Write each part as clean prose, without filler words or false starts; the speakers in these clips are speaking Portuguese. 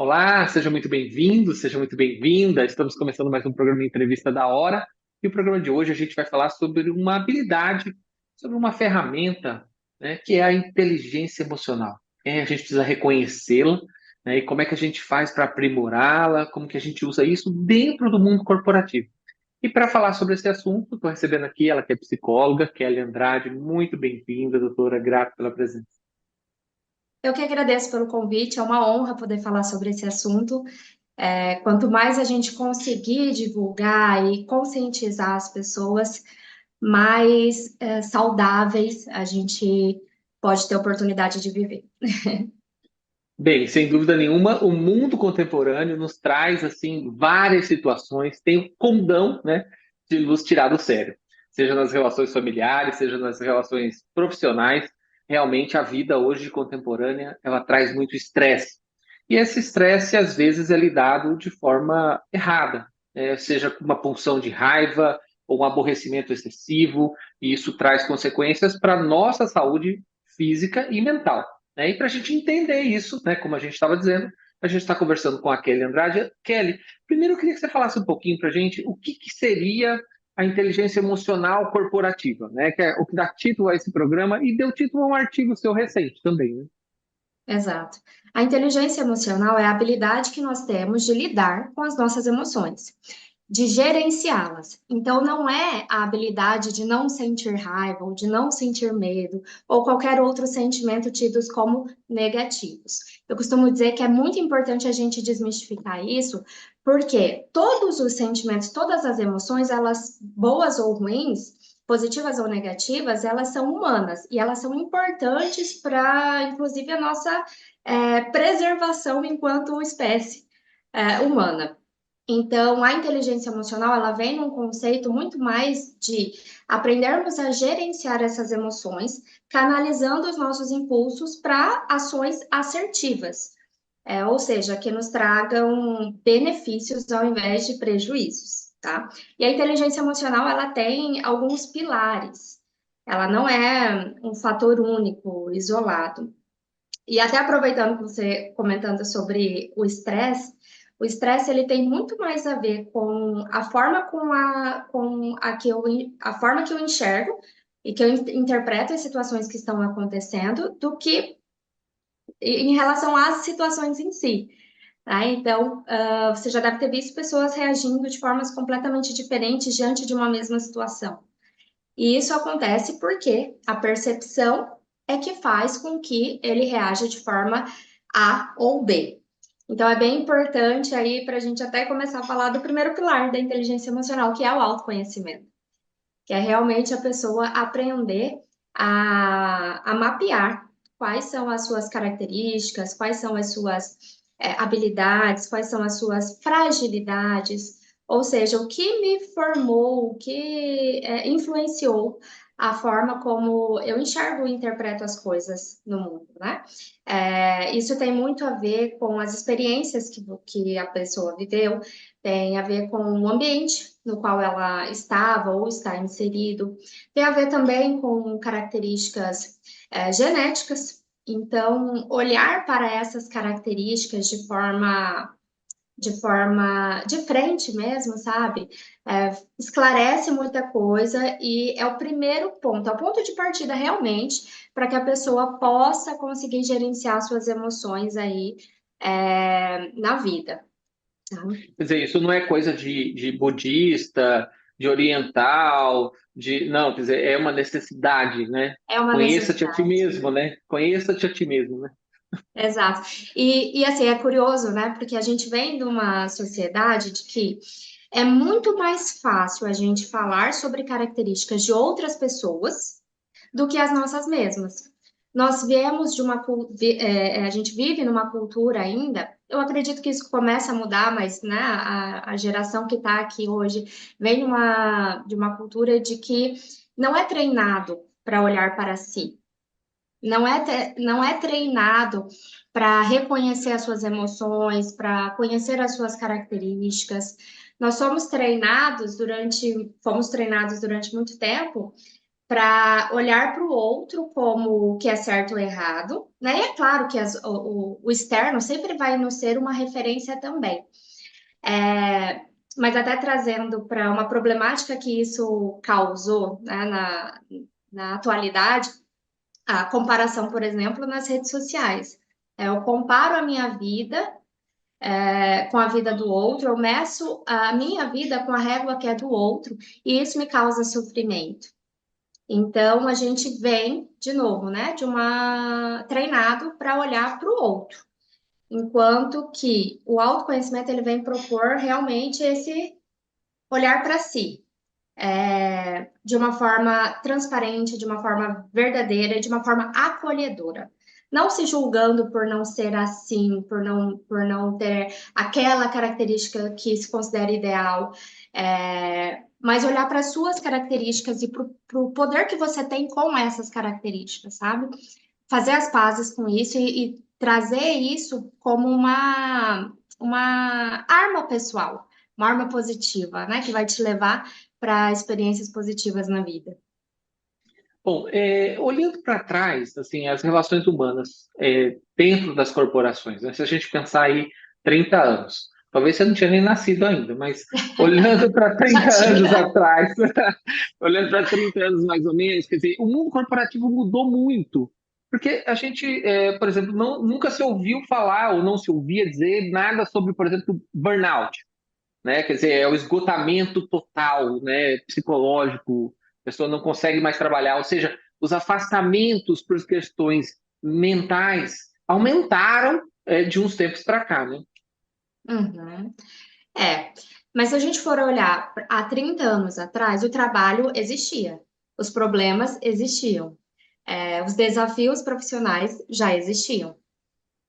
Olá, seja muito bem-vindo, seja muito bem-vinda. Estamos começando mais um programa de entrevista da hora. E o programa de hoje a gente vai falar sobre uma habilidade, sobre uma ferramenta, né, que é a inteligência emocional. A gente precisa reconhecê-la, né, e como é que a gente faz para aprimorá-la, como que a gente usa isso dentro do mundo corporativo. E para falar sobre esse assunto, estou recebendo aqui ela que é psicóloga, Kelly Andrade. Muito bem-vinda, doutora, grato pela presença. Eu que agradeço pelo convite, é uma honra poder falar sobre esse assunto. Quanto mais a gente conseguir divulgar e conscientizar as pessoas, mais saudáveis a gente pode ter oportunidade de viver. Bem, sem dúvida nenhuma, o mundo contemporâneo nos traz assim várias situações, tem o condão, né, de nos tirar do sério, seja nas relações familiares, seja nas relações profissionais. Realmente a vida hoje contemporânea, ela traz muito estresse. E esse estresse às vezes é lidado de forma errada, né? Seja com uma pulsão de raiva ou um aborrecimento excessivo, e isso traz consequências para a nossa saúde física e mental, né? E para a gente entender isso, né, como a gente estava dizendo, a gente está conversando com a Kelly Andrade. Kelly, primeiro eu queria que você falasse um pouquinho para a gente o que seria a inteligência emocional corporativa, né, que é o que dá título a esse programa e deu título a um artigo seu recente também, né? Exato. A inteligência emocional é a habilidade que nós temos de lidar com as nossas emoções, de gerenciá-las. Então, não é a habilidade de não sentir raiva, ou de não sentir medo, ou qualquer outro sentimento tidos como negativos. Eu costumo dizer que é muito importante a gente desmistificar isso, porque todos os sentimentos, todas as emoções, elas, boas ou ruins, positivas ou negativas, elas são humanas e elas são importantes para, inclusive, a nossa preservação enquanto espécie humana. Então, a inteligência emocional, ela vem num conceito muito mais de aprendermos a gerenciar essas emoções, canalizando os nossos impulsos para ações assertivas, ou seja, que nos tragam benefícios ao invés de prejuízos, tá? E a inteligência emocional, ela tem alguns pilares. Ela não é um fator único, isolado. E até aproveitando que você comentando sobre o estresse ele tem muito mais a ver com a forma a forma que eu enxergo e que eu interpreto as situações que estão acontecendo do que em relação às situações em si. Tá? Então, você já deve ter visto pessoas reagindo de formas completamente diferentes diante de uma mesma situação. E isso acontece porque a percepção é que faz com que ele reaja de forma A ou B. Então, é bem importante aí para a gente até começar a falar do primeiro pilar da inteligência emocional, que é o autoconhecimento, que é realmente a pessoa aprender a mapear quais são as suas características, quais são as suas habilidades, quais são as suas fragilidades, ou seja, o que me formou, o que influenciou a forma como eu enxergo e interpreto as coisas no mundo, né? Isso tem muito a ver com as experiências que a pessoa viveu, tem a ver com o ambiente no qual ela estava ou está inserido, tem a ver também com características genéticas. Então, olhar para essas características de frente mesmo, sabe? Esclarece muita coisa e é o primeiro ponto, é o ponto de partida realmente para que a pessoa possa conseguir gerenciar suas emoções aí na vida. Tá? Quer dizer, isso não é coisa de budista, de oriental, de não, quer dizer, é uma necessidade, né? É uma Conheça-te a ti necessidade. mesmo, né? Conheça-te a ti mesmo, né? Exato. E assim, é curioso, né? Porque a gente vem de uma sociedade de que é muito mais fácil a gente falar sobre características de outras pessoas do que as nossas mesmas. Nós viemos de a gente vive numa cultura ainda. Eu acredito que isso começa a mudar, mas né, a geração que está aqui hoje vem de uma cultura de que não é treinado para olhar para si, não é treinado para reconhecer as suas emoções, para conhecer as suas características. Fomos treinados durante muito tempo para olhar para o outro como o que é certo ou errado, né? E é claro que o externo sempre vai nos ser uma referência também. Mas até trazendo para uma problemática que isso causou, né, na atualidade, a comparação, por exemplo, nas redes sociais. Eu comparo a minha vida com a vida do outro, eu meço a minha vida com a régua que é do outro, e isso me causa sofrimento. Então, a gente vem, de novo, né, de uma treinado para olhar para o outro, enquanto que o autoconhecimento ele vem propor realmente esse olhar para si, de uma forma transparente, de uma forma verdadeira, de uma forma acolhedora. Não se julgando por não ser assim, por não ter aquela característica que se considera ideal, mas olhar para as suas características e para o poder que você tem com essas características, sabe? Fazer as pazes com isso e trazer isso como uma arma pessoal, uma arma positiva, né? Que vai te levar para experiências positivas na vida. Bom, olhando para trás, assim, as relações humanas dentro das corporações, né? Se a gente pensar aí 30 anos, talvez você não tinha nem nascido ainda, mas olhando para Já 30 anos tinha. atrás, olhando para 30 anos mais ou menos, quer dizer, o mundo corporativo mudou muito. Porque a gente, por exemplo, nunca se ouviu falar ou não se ouvia dizer nada sobre, por exemplo, burnout, né? Quer dizer, é o esgotamento total, né? Psicológico, a pessoa não consegue mais trabalhar, ou seja, os afastamentos por questões mentais aumentaram de uns tempos para cá, né? Uhum. Mas se a gente for olhar há 30 anos atrás, o trabalho existia, os problemas existiam, os desafios profissionais já existiam.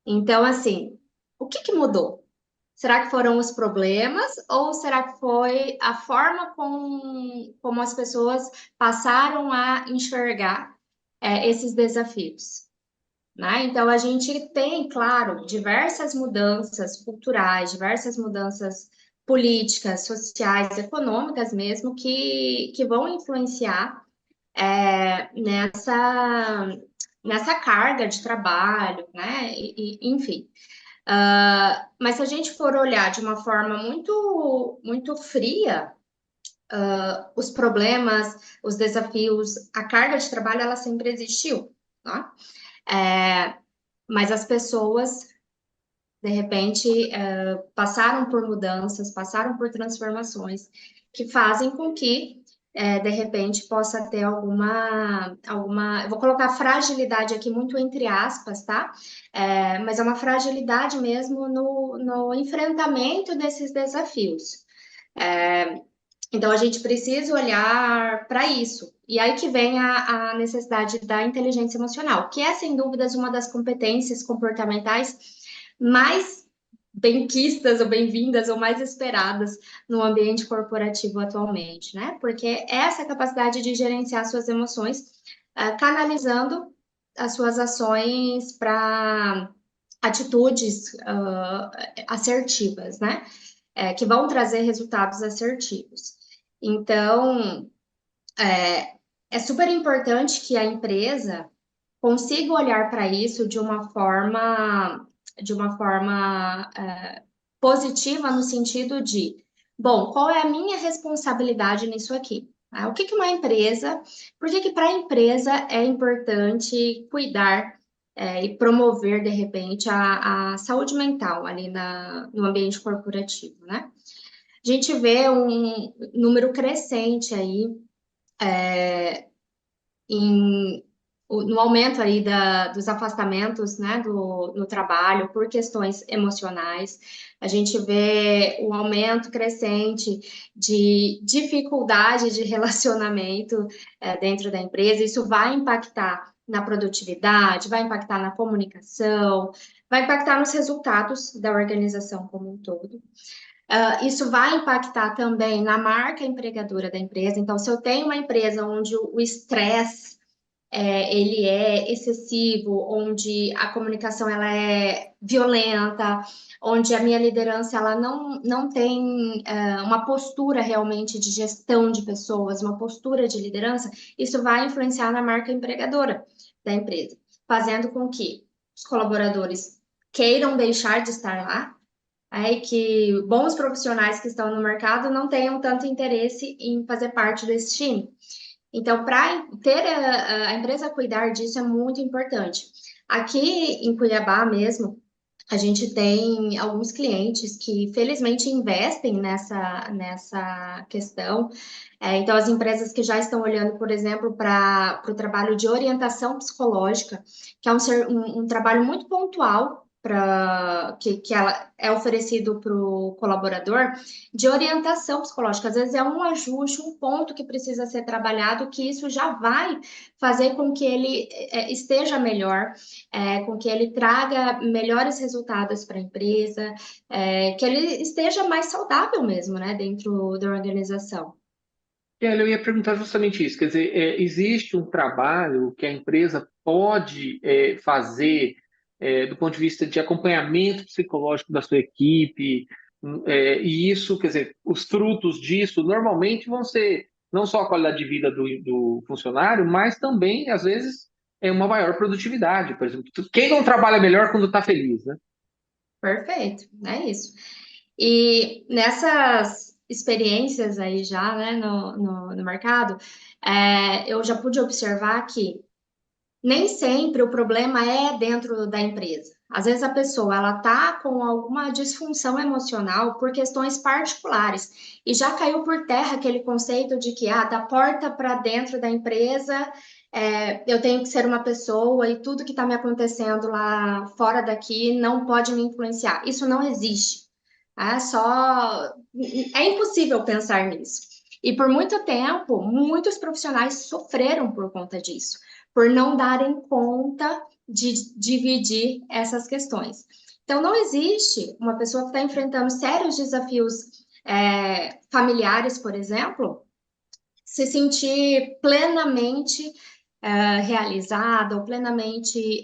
Então, assim, o que mudou? Será que foram os problemas ou será que foi a forma como as pessoas passaram a enxergar esses desafios? Né? Então, a gente tem, claro, diversas mudanças culturais, diversas mudanças políticas, sociais, econômicas mesmo, que vão influenciar nessa carga de trabalho, né? Enfim. Mas se a gente for olhar de uma forma muito, muito fria, os problemas, os desafios, a carga de trabalho, ela sempre existiu, tá? Mas as pessoas, de repente, passaram por mudanças, passaram por transformações que fazem com que, de repente, possa ter eu vou colocar fragilidade aqui muito entre aspas, tá? Mas é uma fragilidade mesmo no enfrentamento desses desafios. Então, a gente precisa olhar para isso. E aí que vem a necessidade da inteligência emocional, que é, sem dúvidas, uma das competências comportamentais mais benquistas ou bem-vindas ou mais esperadas no ambiente corporativo atualmente, né? Porque é essa capacidade de gerenciar suas emoções, canalizando as suas ações para atitudes assertivas, né? Que vão trazer resultados assertivos. Então, é super importante que a empresa consiga olhar para isso de uma forma positiva no sentido de, bom, qual é a minha responsabilidade nisso aqui? O que uma empresa, por que para a empresa é importante cuidar e promover, de repente, a saúde mental ali no ambiente corporativo, né? A gente vê um número crescente aí no aumento aí dos afastamentos, né, no trabalho por questões emocionais. A gente vê um aumento crescente de dificuldade de relacionamento dentro da empresa. Isso vai impactar na produtividade, vai impactar na comunicação, vai impactar nos resultados da organização como um todo. Isso vai impactar também na marca empregadora da empresa. Então, se eu tenho uma empresa onde o estresse ele é excessivo, onde a comunicação ela é violenta, onde a minha liderança ela não tem uma postura realmente de gestão de pessoas, uma postura de liderança, isso vai influenciar na marca empregadora da empresa, fazendo com que os colaboradores queiram deixar de estar lá, aí que bons profissionais que estão no mercado não tenham tanto interesse em fazer parte desse time. Então, para ter a empresa cuidar disso é muito importante. Aqui em Cuiabá mesmo, a gente tem alguns clientes que felizmente investem nessa questão. Então, as empresas que já estão olhando, por exemplo, para o trabalho de orientação psicológica, que é um trabalho muito pontual que ela é oferecido para o colaborador, de orientação psicológica. Às vezes é um ajuste, um ponto que precisa ser trabalhado, que isso já vai fazer com que ele esteja melhor, com que ele traga melhores resultados para a empresa, que ele esteja mais saudável mesmo, né, dentro da organização. Eu ia perguntar justamente isso, quer dizer, existe um trabalho que a empresa pode fazer do ponto de vista de acompanhamento psicológico da sua equipe, e isso, quer dizer, os frutos disso normalmente vão ser não só a qualidade de vida do funcionário, mas também, às vezes, uma maior produtividade, por exemplo. Quem não trabalha melhor quando está feliz, né? Perfeito, é isso. E nessas experiências aí já, né, no mercado, eu já pude observar que nem sempre o problema é dentro da empresa. Às vezes a pessoa ela tá com alguma disfunção emocional por questões particulares e já caiu por terra aquele conceito de que da porta para dentro da empresa eu tenho que ser uma pessoa e tudo que está me acontecendo lá fora daqui não pode me influenciar. Isso não existe. É impossível pensar nisso. E por muito tempo, muitos profissionais sofreram por conta disso, por não darem conta de dividir essas questões. Então, não existe uma pessoa que está enfrentando sérios desafios familiares, por exemplo, se sentir plenamente realizada ou plenamente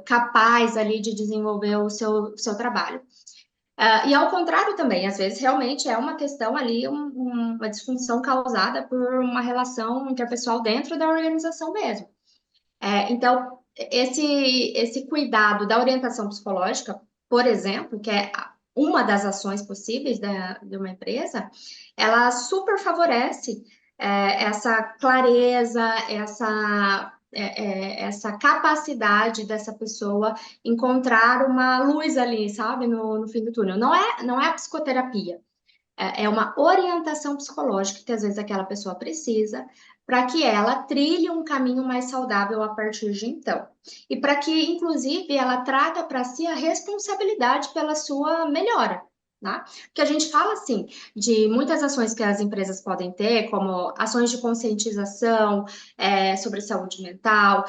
capaz ali de desenvolver o seu trabalho. E ao contrário também, às vezes realmente é uma questão ali, uma disfunção causada por uma relação interpessoal dentro da organização mesmo. Então, esse cuidado da orientação psicológica, por exemplo, que é uma das ações possíveis de uma empresa, ela super favorece essa clareza, essa capacidade dessa pessoa encontrar uma luz ali, sabe, no fim do túnel. Não é a psicoterapia, é uma orientação psicológica que às vezes aquela pessoa precisa para que ela trilhe um caminho mais saudável a partir de então. E para que, inclusive, ela traga para si a responsabilidade pela sua melhora. Tá? Porque a gente fala assim de muitas ações que as empresas podem ter, como ações de conscientização sobre saúde mental,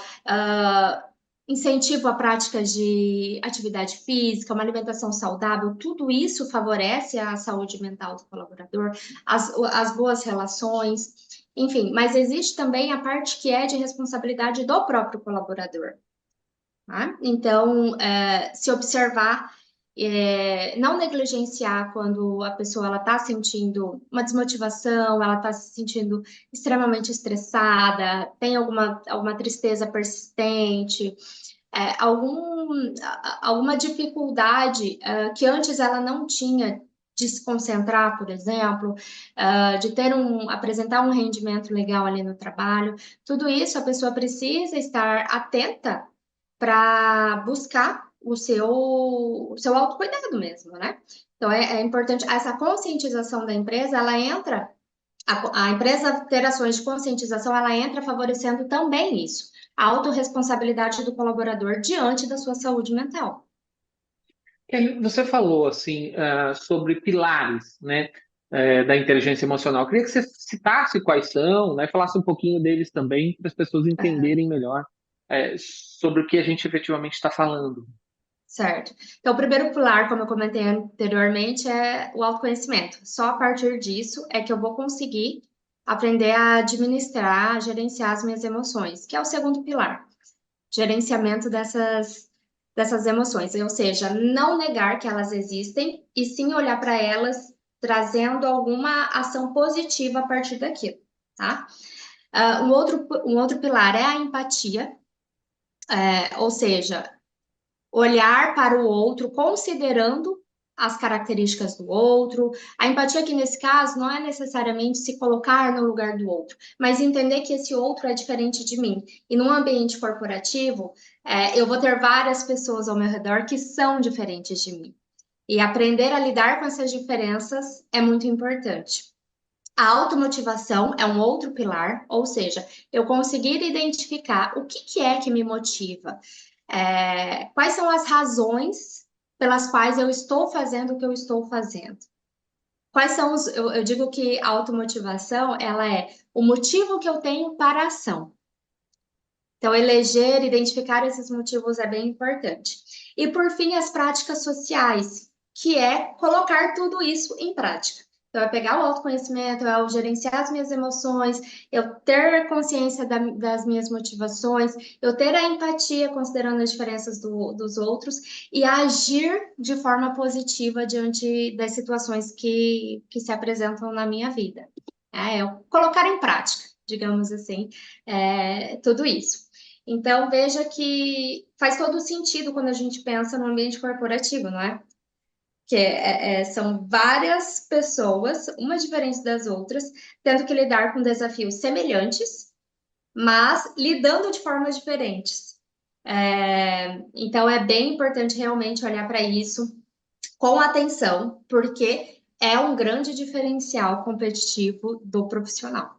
incentivo à prática de atividade física, uma alimentação saudável, tudo isso favorece a saúde mental do colaborador, as boas relações, enfim, mas existe também a parte que é de responsabilidade do próprio colaborador. Tá? Então, se observar, não negligenciar quando a pessoa ela está sentindo uma desmotivação, ela está se sentindo extremamente estressada, tem alguma tristeza persistente, alguma dificuldade que antes ela não tinha de se concentrar, por exemplo, de apresentar um rendimento legal ali no trabalho, tudo isso a pessoa precisa estar atenta para buscar o seu autocuidado mesmo, né? Então, é importante, essa conscientização da empresa, ela entra, a empresa ter ações de conscientização, ela entra favorecendo também isso, a autorresponsabilidade do colaborador diante da sua saúde mental. Kelly, você falou assim sobre pilares, né, da inteligência emocional. Eu queria que você citasse quais são, né, falasse um pouquinho deles também, para as pessoas Uhum. entenderem melhor sobre o que a gente efetivamente está falando. Certo. Então, o primeiro pilar, como eu comentei anteriormente, é o autoconhecimento. Só a partir disso é que eu vou conseguir aprender a administrar, gerenciar as minhas emoções, que é o segundo pilar, gerenciamento dessas emoções, ou seja, não negar que elas existem e sim olhar para elas trazendo alguma ação positiva a partir daquilo, tá? Um outro pilar é a empatia, ou seja, olhar para o outro considerando as características do outro. A empatia aqui nesse caso não é necessariamente se colocar no lugar do outro, mas entender que esse outro é diferente de mim. E num ambiente corporativo, eu vou ter várias pessoas ao meu redor que são diferentes de mim. E aprender a lidar com essas diferenças é muito importante. A automotivação é um outro pilar, ou seja, eu conseguir identificar o que é que me motiva, quais são as razões pelas quais eu estou fazendo o que eu estou fazendo. Quais são os. Eu digo que a automotivação, ela é o motivo que eu tenho para a ação. Então, eleger, identificar esses motivos é bem importante. E, por fim, as práticas sociais, que é colocar tudo isso em prática. Então, é pegar o autoconhecimento, é o gerenciar as minhas emoções, eu ter consciência das minhas motivações, eu ter a empatia considerando as diferenças dos outros e agir de forma positiva diante das situações que se apresentam na minha vida. Eu colocar em prática, digamos assim, tudo isso. Então, veja que faz todo sentido quando a gente pensa no ambiente corporativo, não é? Que são várias pessoas, umas diferentes das outras, tendo que lidar com desafios semelhantes, mas lidando de formas diferentes. Então, é bem importante realmente olhar para isso com atenção, porque é um grande diferencial competitivo do profissional.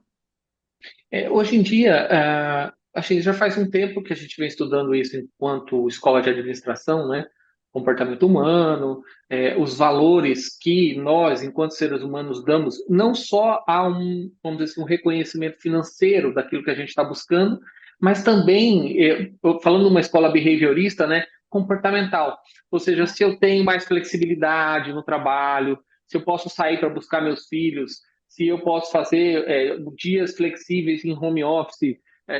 Hoje em dia, assim, já faz um tempo que a gente vem estudando isso enquanto escola de administração, né? Comportamento humano, os valores que nós, enquanto seres humanos, damos não só a vamos dizer assim, um reconhecimento financeiro daquilo que a gente está buscando, mas também, falando numa escola behaviorista, né? Comportamental. Ou seja, se eu tenho mais flexibilidade no trabalho, se eu posso sair para buscar meus filhos, se eu posso fazer dias flexíveis em home office,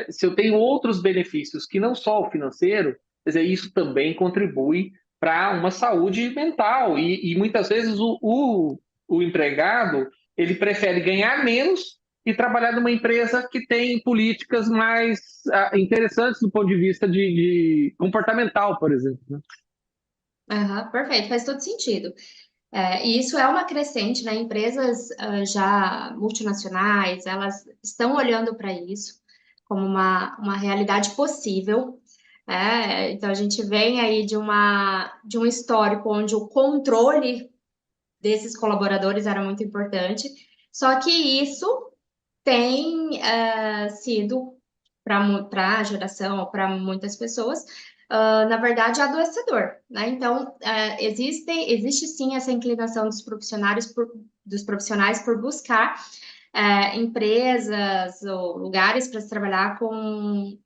se eu tenho outros benefícios que não só o financeiro, quer dizer, isso também contribui para uma saúde mental. E muitas vezes o empregado ele prefere ganhar menos e trabalhar numa empresa que tem políticas mais interessantes do ponto de vista de comportamental, por exemplo. Né? Uhum, perfeito, faz todo sentido. E isso é uma crescente, né? Empresas já multinacionais, elas estão olhando para isso como uma realidade possível. Então, a gente vem aí de um histórico onde o controle desses colaboradores era muito importante, só que isso tem sido para a geração, para muitas pessoas, na verdade, adoecedor, né? Então, existe sim essa inclinação dos profissionais por buscar empresas ou lugares para se trabalhar com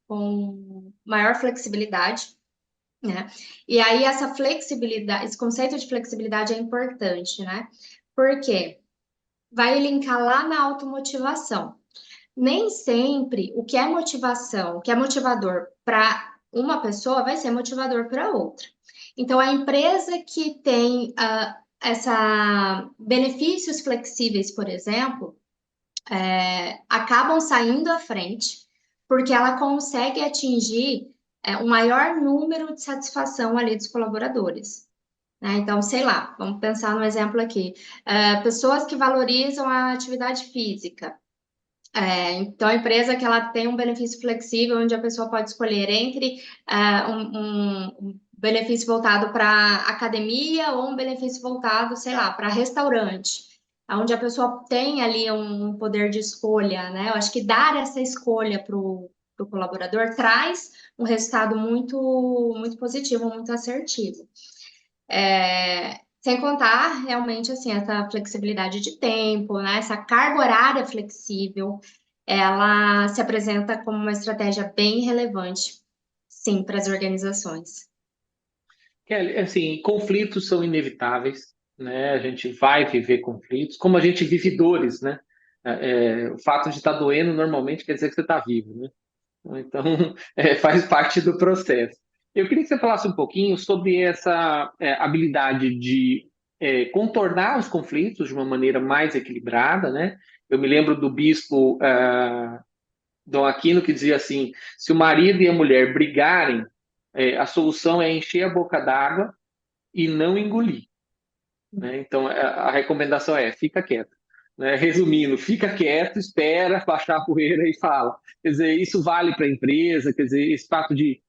maior flexibilidade, né? E aí essa flexibilidade, esse conceito de flexibilidade é importante, né? Porque vai linkar lá na automotivação. Nem sempre o que é motivação, o que é motivador para uma pessoa vai ser motivador para outra. Então, a empresa que tem essa benefícios flexíveis, por exemplo, acabam saindo à frente porque ela consegue atingir um maior número de satisfação ali dos colaboradores. Né? Então, sei lá, vamos pensar no exemplo aqui. Pessoas que valorizam a atividade física. Então, a empresa que ela tem um benefício flexível, onde a pessoa pode escolher entre um benefício voltado para academia ou um benefício voltado, sei lá, para restaurante, onde a pessoa tem ali um poder de escolha, né? Eu acho que dar essa escolha para o colaborador traz um resultado muito, muito positivo, muito assertivo. Sem contar, realmente, assim, essa flexibilidade de tempo, né? Essa carga horária flexível, ela se apresenta como uma estratégia bem relevante, sim, para as organizações. Kelly, assim, conflitos são inevitáveis, né? A gente vai viver conflitos, como a gente vive dores, né? O fato de estar doendo normalmente quer dizer que você está vivo, né? Então, faz parte do processo. Eu queria que você falasse um pouquinho sobre essa habilidade de contornar os conflitos de uma maneira mais equilibrada, né? Eu me lembro do bispo Dom Aquino que dizia assim: se o marido e a mulher brigarem, a solução é encher a boca d'água e não engolir, né? Então, a recomendação é fica quieto. Né? Resumindo, fica quieto, espera baixar a poeira e fala. Quer dizer, isso vale para a empresa, quer dizer, esse fato de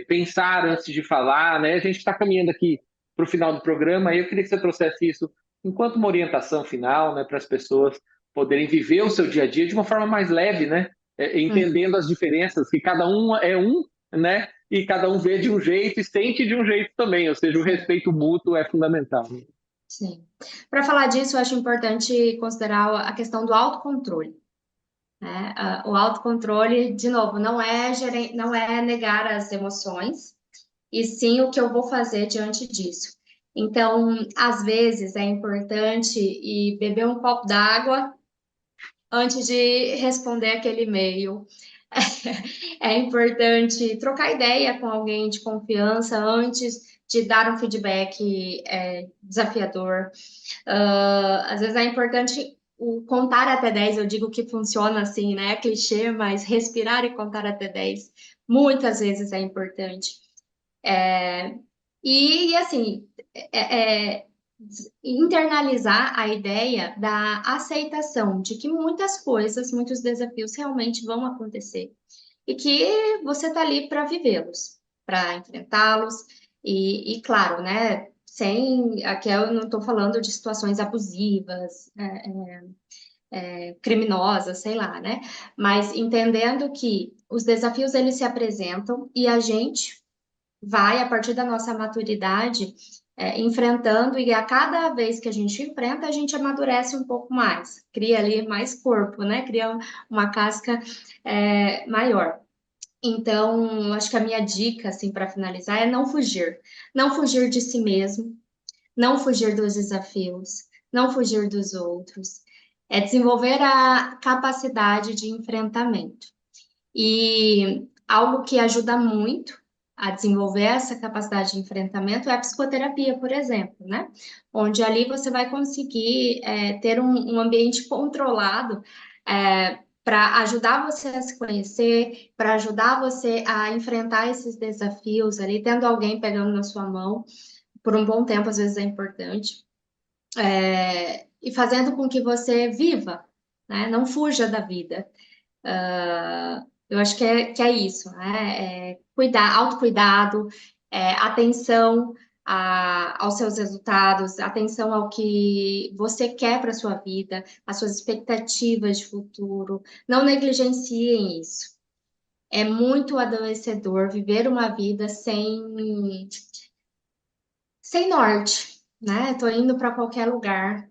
pensar antes de falar, né? A gente está caminhando aqui para o final do programa, e eu queria que você trouxesse isso enquanto uma orientação final, né, para as pessoas poderem viver o seu dia a dia de uma forma mais leve, né? Entendendo as diferenças, que cada um é um, né? E cada um vê de um jeito e sente de um jeito também, ou seja, o respeito mútuo é fundamental. Sim. Para falar disso, eu acho importante considerar a questão do autocontrole, né? O autocontrole, de novo, não é negar as emoções, e sim o que eu vou fazer diante disso. Então, às vezes é importante ir beber um copo d'água antes de responder aquele e-mail. É importante trocar ideia com alguém de confiança antes de dar um feedback desafiador. Às vezes é importante o contar até 10. Eu digo que funciona assim, né? É clichê, mas respirar e contar até 10 muitas vezes é importante. Assim, é, é, internalizar a ideia da aceitação de que muitas coisas, muitos desafios realmente vão acontecer e que você está ali para vivê-los, para enfrentá-los e, claro, né? Aqui eu não estou falando de situações abusivas, criminosas, sei lá, né? Mas entendendo que os desafios eles se apresentam e a gente vai, a partir da nossa maturidade, enfrentando, e a cada vez que a gente enfrenta, a gente amadurece um pouco mais, cria ali mais corpo, né? Cria uma casca maior. Então, acho que a minha dica, assim, para finalizar, é não fugir. Não fugir de si mesmo, não fugir dos desafios, não fugir dos outros. É desenvolver a capacidade de enfrentamento. E algo que ajuda muito a desenvolver essa capacidade de enfrentamento é a psicoterapia, por exemplo, né? Onde ali você vai conseguir ter um ambiente controlado para ajudar você a se conhecer, para ajudar você a enfrentar esses desafios ali, tendo alguém pegando na sua mão por um bom tempo, às vezes é importante, e fazendo com que você viva, né? Não fuja da vida. Eu acho que é isso, né? Autocuidado, atenção aos seus resultados, atenção ao que você quer para a sua vida, às suas expectativas de futuro. Não negligenciem isso. É muito adoecedor viver uma vida sem norte, né? Estou indo para qualquer lugar.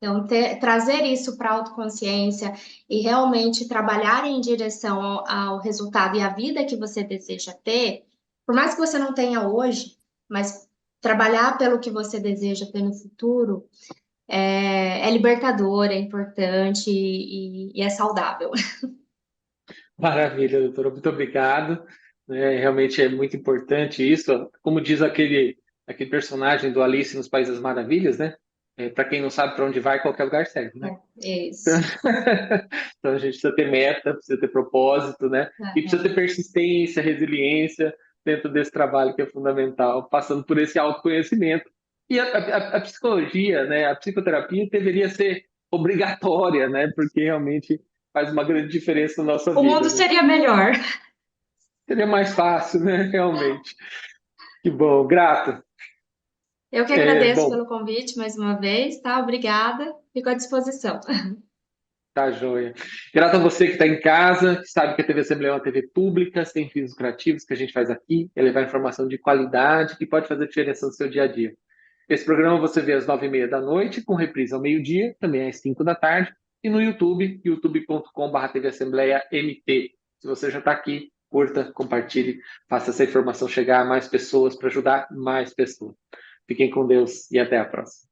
Então, trazer isso para a autoconsciência e realmente trabalhar em direção ao resultado e à vida que você deseja ter, por mais que você não tenha hoje, mas trabalhar pelo que você deseja ter no futuro, é libertador, é importante e é saudável. Maravilha, doutora, muito obrigado. Realmente é muito importante isso. Como diz aquele personagem do Alice nos Países das Maravilhas, né? Para quem não sabe para onde vai, qualquer lugar serve, né? É isso. Então a gente precisa ter meta, precisa ter propósito, né? E precisa ter persistência, resiliência dentro desse trabalho que é fundamental, passando por esse autoconhecimento. E a psicologia, né? A psicoterapia deveria ser obrigatória, né? Porque realmente faz uma grande diferença na nossa O vida, mundo né? seria melhor. Seria mais fácil, né? Realmente. Que bom, grato. Eu que agradeço Bom, pelo convite mais uma vez, tá? Obrigada. Fico à disposição. tá joia. Grato a você que está em casa, que sabe que a TV Assembleia é uma TV pública, sem fins lucrativos, que a gente faz aqui, é levar informação de qualidade que pode fazer diferença no seu dia a dia. Esse programa você vê às 9h30 da noite, com reprise ao meio-dia, também às 5 da tarde, e no YouTube, youtube.com.br TV Assembleia MT. Se você já está aqui, curta, compartilhe, faça essa informação chegar a mais pessoas para ajudar mais pessoas. Fiquem com Deus e até a próxima.